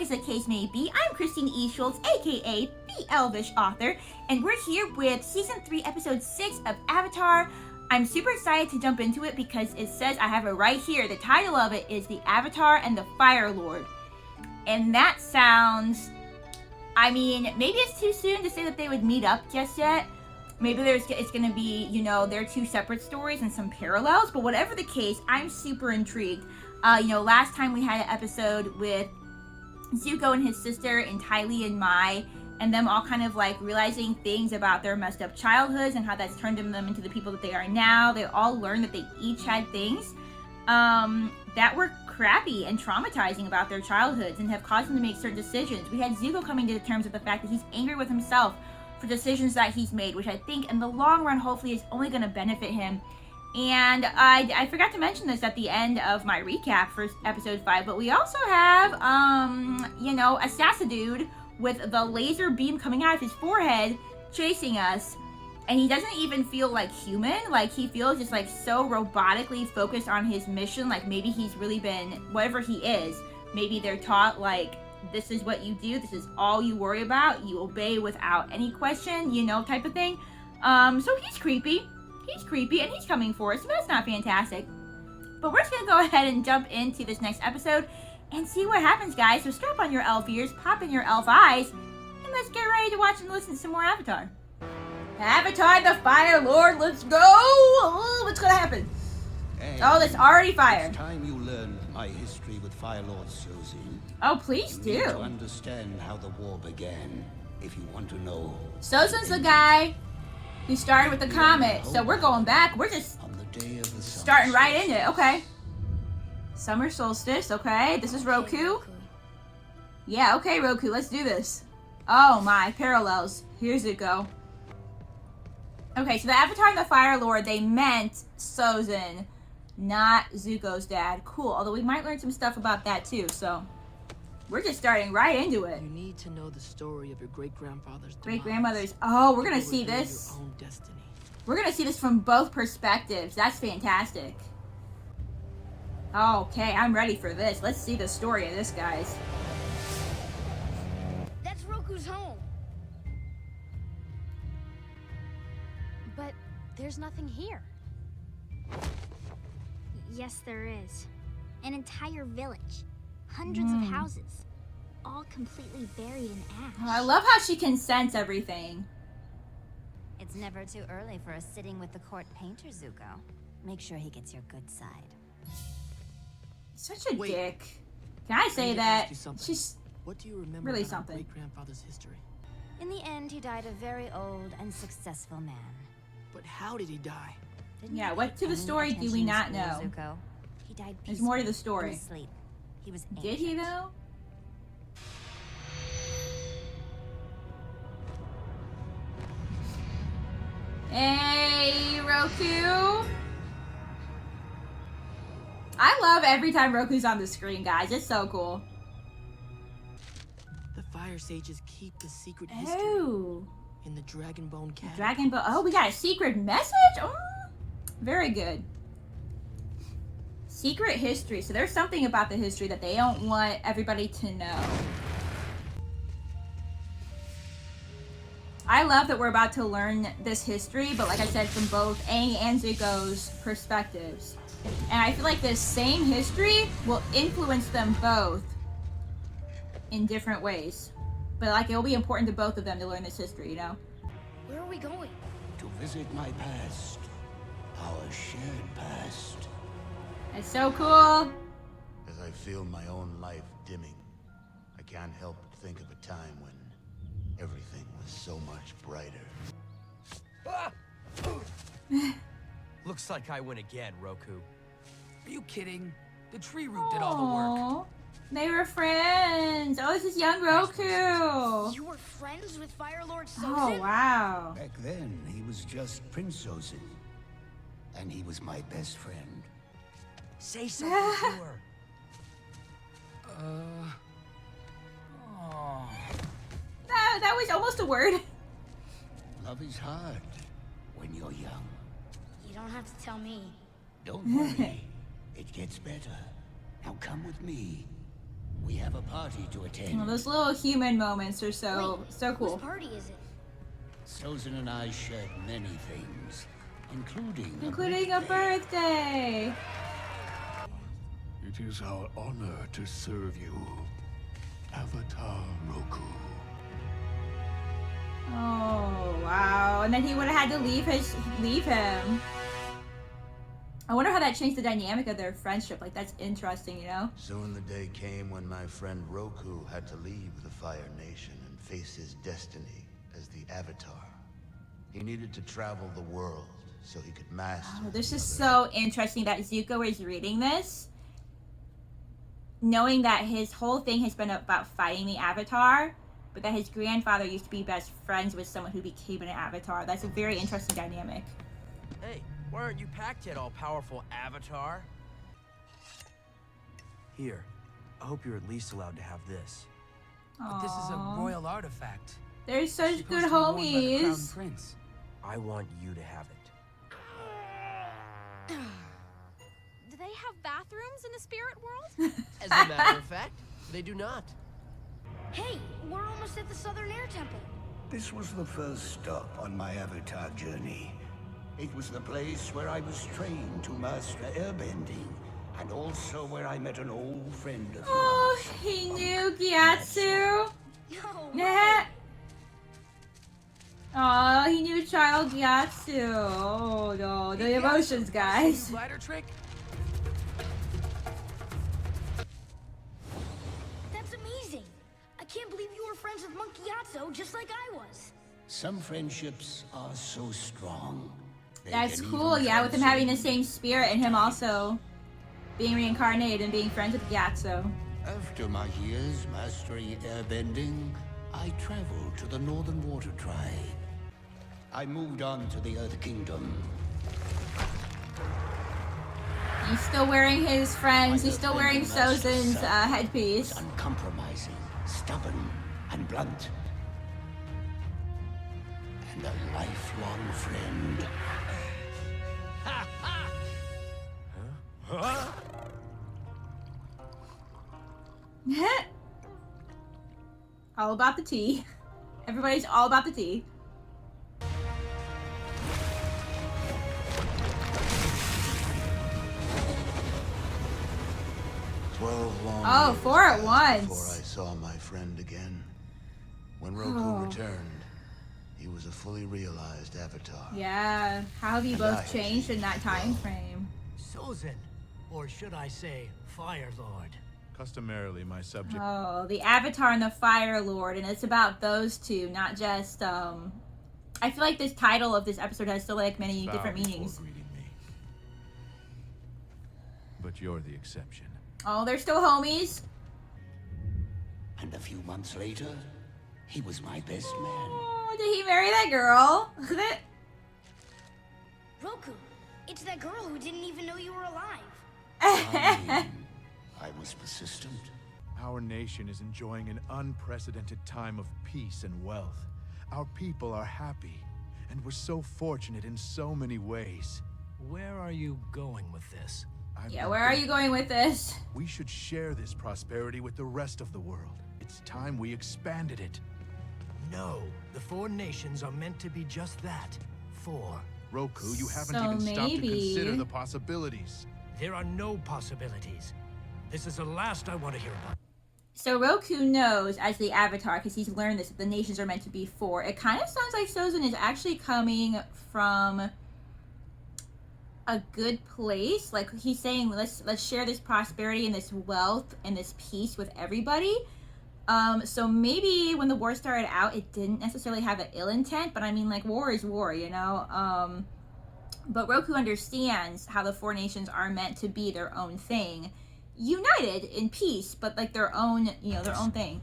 back as the case may be. I'm Christine E. Schulze, aka the Elvish Author, and we're here with Season 3, Episode 6 of Avatar. I'm super excited to jump into it because it says, I have it right here, the title of it is The Avatar and the Fire Lord. And that sounds, I mean, maybe it's too soon to say that they would meet up just yet. Maybe it's going to be, you know, they're two separate stories and some parallels, but whatever the case, I'm super intrigued. You know, last time we had an episode with Zuko and his sister and Tylee and Mai, and them all kind of like realizing things about their messed up childhoods and how that's turned them into the people that they are now. They all learned that they each had things that were crappy and traumatizing about their childhoods and have caused them to make certain decisions. We had Zuko coming to terms with the fact that he's angry with himself for decisions that he's made, which I think in the long run hopefully is only going to benefit him. And I forgot to mention this at the end of my recap for episode 5, but we also have you know, a Sassadude with the laser beam coming out of his forehead chasing us, and he doesn't even feel like human. Like, he feels just like so robotically focused on his mission. Like, maybe he's really been, whatever he is, maybe they're taught like, this is what you do, this is all you worry about, you obey without any question, you know, type of thing. So he's creepy, and he's coming for us, so that's not fantastic. But we're just gonna go ahead and jump into this next episode and see what happens, guys. So strap on your elf ears, pop in your elf eyes, and let's get ready to watch and listen to some more Avatar. Avatar the Fire Lord, let's go! Oh, what's gonna happen? And oh, that's already fire. It's time you learned my history with FIRELORD Sozin. Oh, please You do. need to understand how the war began, if you want to know. Sozin's the guy who started with the comet, so we're going back. We're just On the day of the starting right into it. Okay. Summer solstice. Okay. This is Roku. Yeah, okay, Roku. Let's do this. Oh my, parallels. Here's it go. Okay, so the Avatar and the Fire Lord, they meant Sozin, not Zuko's dad. Cool. Although we might learn some stuff about that too, so we're just starting right into it. You need to know the story of your great-grandfather's demise. Great-grandmother's. Oh, we're gonna see this. Your own destiny. We're gonna see this from both perspectives. That's fantastic. Okay, I'm ready for this. Let's see the story of this, guys. That's Roku's home. But there's nothing here. Yes, there is. An entire village. Hundreds of houses. All completely buried in ash. Oh, I love how she can sense everything. It's never too early for a sitting with the court painter, Zuko. Make sure he gets your good side. Such a Wait. dick. Can I say need to that? ask you something. She's What do you remember really about something. your great-grandfather's history? In the end, he died a very old and successful man. But how did he die? Didn't Yeah, you what pay to the any story do we attention in not school, know? Zuko? He died There's more to the peacefully, story. in his sleep. He was Did he ancient. though? Hey, Roku. I love every time Roku's on the screen, guys. It's so cool. The Fire Sages keep the secret history Oh, in the Dragon Bone Cabin. Dragon Ball. Oh, we got a secret message? Oh, very good. Secret history. So there's something about the history that they don't want everybody to know. I love that we're about to learn this history, but like I said, from both Aang and Zuko's perspectives. And I feel like this same history will influence them both in different ways. But like, it'll be important to both of them to learn this history, you know? Where are we going? To visit my past, our shared past. It's so cool. As I feel my own life dimming, I can't help but think of a time when everything was so much brighter. Looks like I win again, Roku. Are you kidding? The tree root did all the work. Aw, they were friends. Oh, this is young Roku. You were friends with FIRELORD Sozin? Oh, wow. Back then, he was just Prince Sozin. And he was my best friend. Say something to her. Oh. That was almost a word. Love is hard when you're young. You don't have to tell me. Don't worry. It gets better. Now come with me. We have a party to attend. Well, those little human moments are so Wait, cool. Whose party is it? Sozin and I shared many things, Including a birthday. It is our honor to serve you, Avatar Roku. Oh wow! And then he would have had to leave him. I wonder how that changed the dynamic of their friendship. Like, that's interesting, you know? Soon the day came when my friend Roku had to leave the Fire Nation and face his destiny as the Avatar. He needed to travel the world so he could master. Oh, this is so interesting that Zuko is reading this, knowing that his whole thing has been about fighting the Avatar, but that his grandfather used to be best friends with someone who became an Avatar. That's a very interesting dynamic. Hey, why aren't you packed yet, all-powerful Avatar? Here, I hope you're at least allowed to have this. But this is a Aww. royal artifact. They're such Supposed good to be worn by the Crown homies. Prince. I want you to have it. Do they have bathrooms in the spirit world? As a matter of fact, they do not. Hey, we're almost at the Southern Air Temple. This was the first stop on my Avatar journey. It was the place where I was trained to master airbending, and also where I met an old friend of Oh, yours. he knew Gyatso. No. Nah. Oh, he knew child Gyatso. Oh no, the emotions, guys. Glider trick? That's amazing. I can't believe you were friends with Monkey Yatso just like I was. Some friendships are so strong. They That's can cool, even yeah, with him having the transcend. same spirit and him also being reincarnated and being friends with Gyatso. After my years mastering airbending, I traveled to the Northern Water Tribe. I moved on to the Earth Kingdom. He's still wearing his friends, he's still wearing My master's Sozin's son headpiece. was uncompromising, stubborn, and blunt. And a lifelong friend. All about the tea. Everybody's all about the tea. 12 long Oh, years 4 at passed once. Before I saw my friend again. When Roku returned, he was a fully realized Avatar. Yeah, how have you And I both changed in that time frame? Sozin, or should I say, FIRELORD. Customarily, my subject. Oh, the Avatar and the Fire Lord, and it's about those two, not just, I feel like this title of this episode has so, like, many Bow different before meanings. greeting me. But you're the exception. Oh, they're still homies? And a few months later, he was my best man. Oh, did he marry that girl? Roku, it's that girl who didn't even know you were alive. I was persistent. Our nation is enjoying an unprecedented time of peace and wealth. Our people are happy, and we're so fortunate in so many ways. Where are you going with this? Yeah, where are you going with this? We should share this prosperity with the rest of the world. It's time we expanded it. No, the 4 nations are meant to be just that. 4. Roku, you haven't So even stopped to maybe- consider the possibilities. There are no possibilities. This is the last I want to hear about. So Roku knows, as the Avatar, because he's learned this, that the nations are meant to be 4. It kind of sounds like Sozin is actually coming from a good place. Like, he's saying, let's share this prosperity and this wealth and this peace with everybody. So maybe when the war started out, it didn't necessarily have an ill intent, but I mean, like, war is war, you know? But Roku understands how the 4 nations are meant to be their own thing, united in peace, but like their own, you know, their own thing.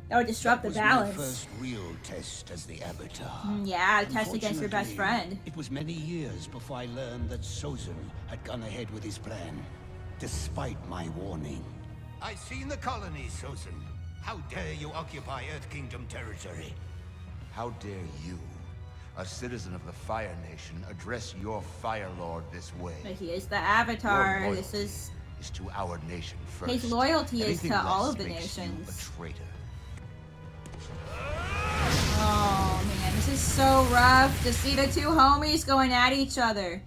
That would disrupt the Was balance. my first real test as the Avatar. Yeah, test against your best Unfortunately, friend. It was many years before I learned that Sozin had gone ahead with his plan, despite my warning. I've seen the colony, Sozin. How dare you occupy Earth Kingdom territory? How dare you, a citizen of the Fire Nation, address your Fire Lord this way? But he is the Avatar. Your This is is to our nation first. His loyalty is Anything to all less of the makes you nations. a traitor. Oh man, this is so rough to see the two homies going at each other.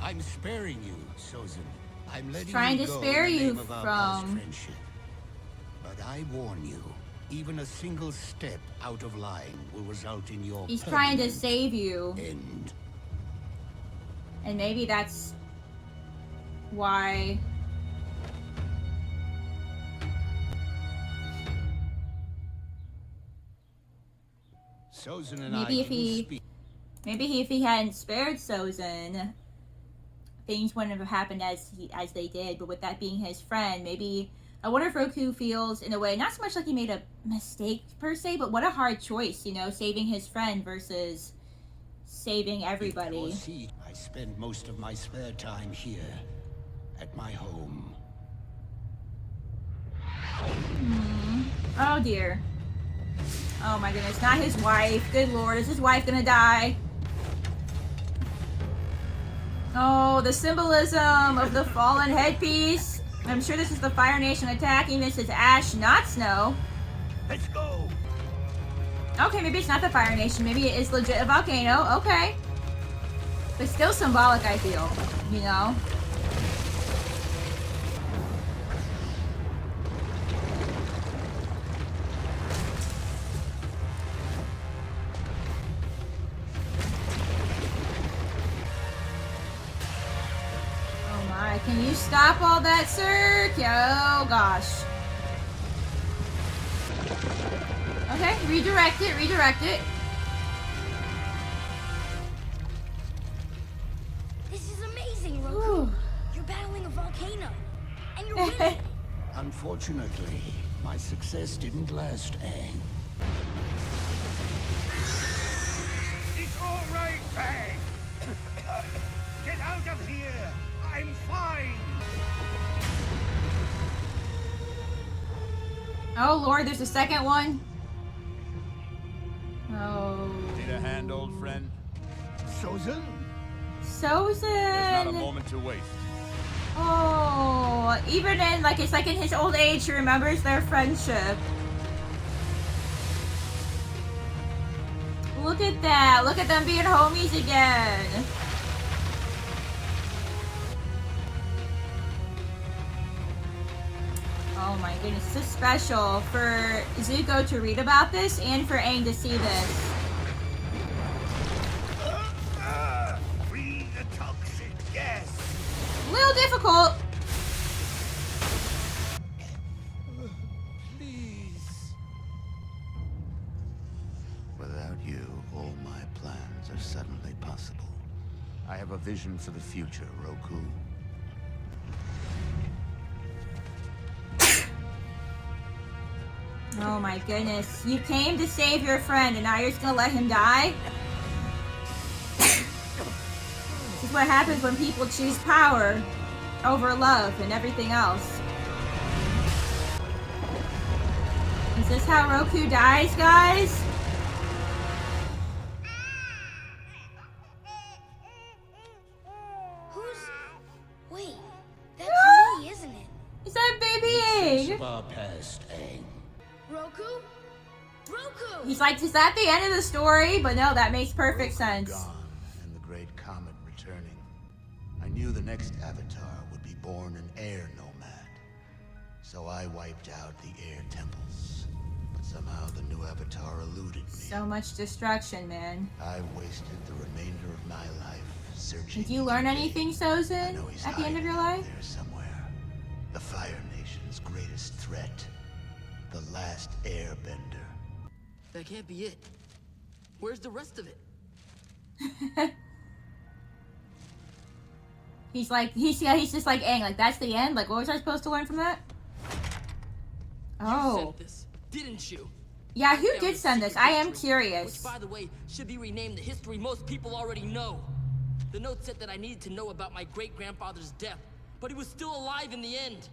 I'm sparing you, Sozin. I'm letting Trying you to go spare in the you name of our past from- friendship. But I warn you, even a single step out of line will result in your He's trying to permanent save you. end. And maybe that's why. Sozin and Maybe I if didn't he, speak. maybe if he hadn't spared Sozin, things wouldn't have happened as they did. But with that being his friend, maybe I wonder if Roku feels in a way not so much like he made a mistake per se, but what a hard choice, you know, saving his friend versus saving everybody. Because I spend most of my spare time here, at my home. Oh dear. Oh my goodness, not his wife. Good lord, is his wife gonna die? Oh, the symbolism of the fallen headpiece. I'm sure this is the Fire Nation attacking. This is ash, not snow. Let's go! Okay, maybe it's not the Fire Nation. Maybe it is legit a volcano. Okay. But still symbolic, I feel. You know? Oh my, can you stop all that, sir? Oh gosh. Okay, redirect it, redirect it. This is amazing, Roku. Whew. You're battling a volcano. And you're winning. Unfortunately, my success didn't last, Aang. It's all right, Aang. Get out of here. I'm fine. Oh lord, there's a second one. Oh. Need a hand, old friend? Sozin? There's not a Sozin. moment to waste. Oh, even in like it's like in his old age, he remembers their friendship. Look at that! Look at them being homies again. Oh my goodness, this is special for Zuko to read about this and for Aang to see this. Free the toxic gas. A little difficult. Please. Without you, all my plans are suddenly possible. I have a vision for the future, Roku. Oh my goodness. You came to save your friend and now you're just gonna let him die? This is what happens when people choose power over love and everything else. Is this how Roku dies, guys? Wait, that's me, isn't it? Is that baby Aang? Far past, Aang. Roku? Roku! He's like, is that the end of the story? But no, that makes perfect sense. Gone, and the great comet returning. I knew the next avatar would be born an air nomad. So I wiped out the air temples. But somehow the new avatar eluded me. So much destruction, man. I wasted the remainder of my life searching. Did you learn in vain. anything, I Sozin, know he's at the end of your hiding life? there somewhere. The Fire Nation's greatest threat. The last Airbender. That can't be it. Where's the rest of it? He's like, he's just like Aang, like that's the end? Like what was I supposed to learn from that? You Oh. sent this, didn't you? Yeah, who I found did a send this? secret I am history, curious. Which, by the way, should be renamed the history most people already know. The note said that I needed to know about my great-grandfather's death, but he was still alive in the end.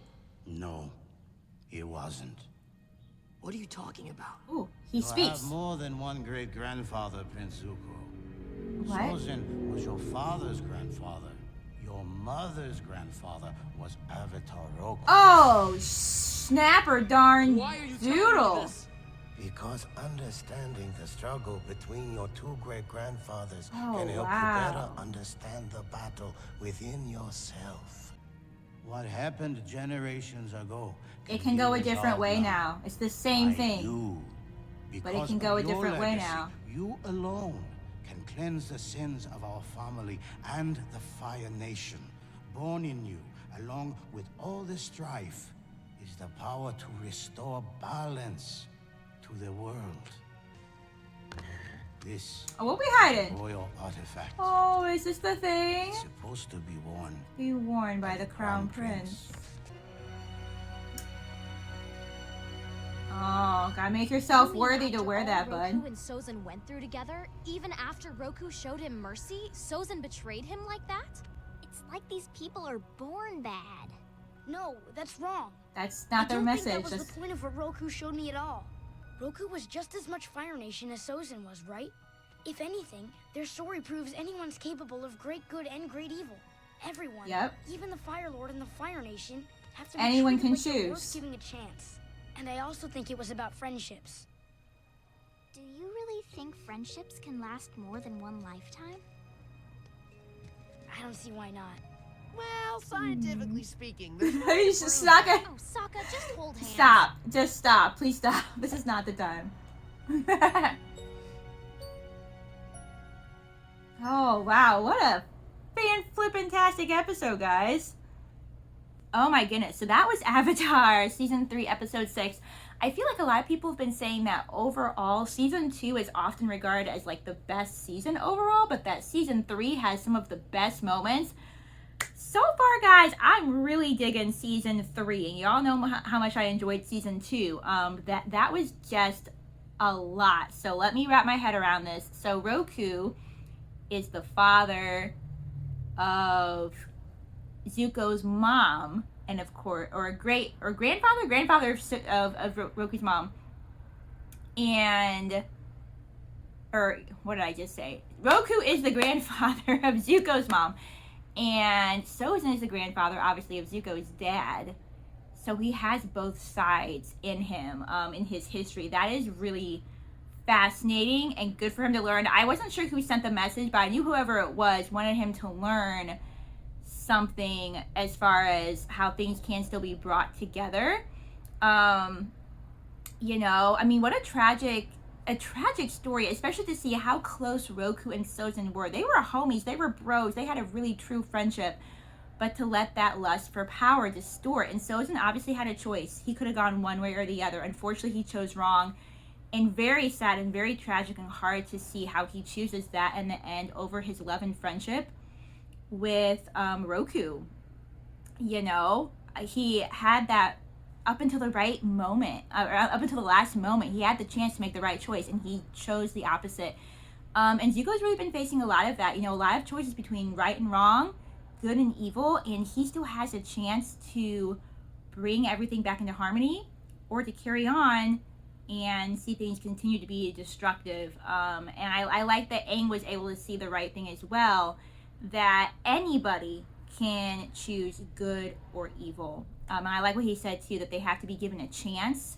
No, he wasn't. What are you talking about? Ooh, he You speaks. have more than one great-grandfather, Prince Zuko. What? Sozin was your father's grandfather. Your mother's grandfather was Avatar Roku. Oh, snapper darn Why are you doodle. telling me this? Because understanding the struggle between your two great-grandfathers Oh, can help wow. you better understand the battle within yourself. What happened generations ago It can go a be different resolved way now now. It's the same by thing. you. But it Because can go of a your different way legacy, now. You alone can cleanse the sins of our family and the Fire Nation. Born in you, along with all the strife, is the power to restore balance to the world. This Oh, what we hiding? royal artifact Oh, is this the thing? is supposed to be worn Be worn by the Crown Prince. Oh, gotta make yourself worthy to wear that, bud. Roku and Sozin went through together, even after Roku showed him mercy, Sozin betrayed him like that? It's like these people are born bad. No, that's wrong. That's not their I don't think message. that was That's... the point of what Roku showed me at all. Roku was just as much Fire Nation as Sozin was, right? If anything, their story proves anyone's capable of great good and great evil. Everyone, Yep. even the Fire Lord and the Fire Nation, have to be Anyone treated can like they're worth choose. giving a chance. And I also think it was about friendships. Do you really think friendships can last more than one lifetime? I don't see why not. Well, scientifically speaking, Hey, Sokka. Oh, Sokka, just hold hands. Stop. Just stop. Please stop. This is not the time. Oh, wow. What a fan-flippin-tastic episode, guys. Oh my goodness. So that was Avatar Season 3, Episode 6. I feel like a lot of people have been saying that overall, Season 2 is often regarded as like the best season overall, but that Season 3 has some of the best moments. So far, guys, I'm really digging Season 3, and y'all know how much I enjoyed Season 2. That was just a lot. So let me wrap my head around this. So Roku is the father of Zuko's mom, and of course, or grandfather of Roku's mom, and, or what did I just say? Roku is the grandfather of Zuko's mom. And Sozin is the grandfather, obviously, of Zuko's dad. So he has both sides in him, in his history. That is really fascinating and good for him to learn. I wasn't sure who sent the message, but I knew whoever it was wanted him to learn something as far as how things can still be brought together. You know, I mean, what a tragic story, especially to see how close Roku and Sozin were. They were homies, they were bros, they had a really true friendship, but to let that lust for power distort. And Sozin obviously had a choice. He could have gone one way or the other. Unfortunately, he chose wrong, and very sad and very tragic and hard to see how he chooses that in the end over his love and friendship with Roku. You know, he had that up until the right moment, up until the last moment, he had the chance to make the right choice, and he chose the opposite. And Zuko's really been facing a lot of that, you know, a lot of choices between right and wrong, good and evil, and he still has a chance to bring everything back into harmony, or to carry on and see things continue to be destructive. And I like that Aang was able to see the right thing as well, that anybody can choose good or evil. And I like what he said too, that they have to be given a chance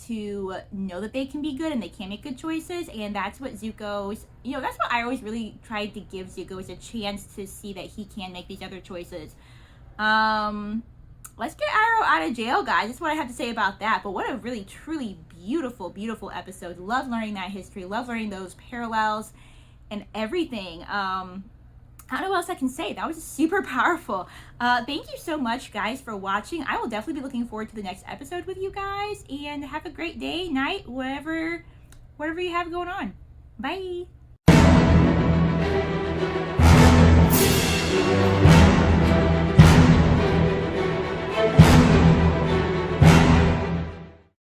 to know that they can be good and they can make good choices. And that's what Zuko's, you know, that's what I always really tried to give Zuko, is a chance to see that he can make these other choices. Let's get Iroh out of jail, guys. That's what I have to say about that. But what a really, truly beautiful, beautiful episode. Love learning that history. Love learning those parallels and everything. I don't know what else I can say. That was super powerful. Thank you so much, guys, for watching. I will definitely be looking forward to the next episode with you guys. And have a great day, night, whatever you have going on. Bye.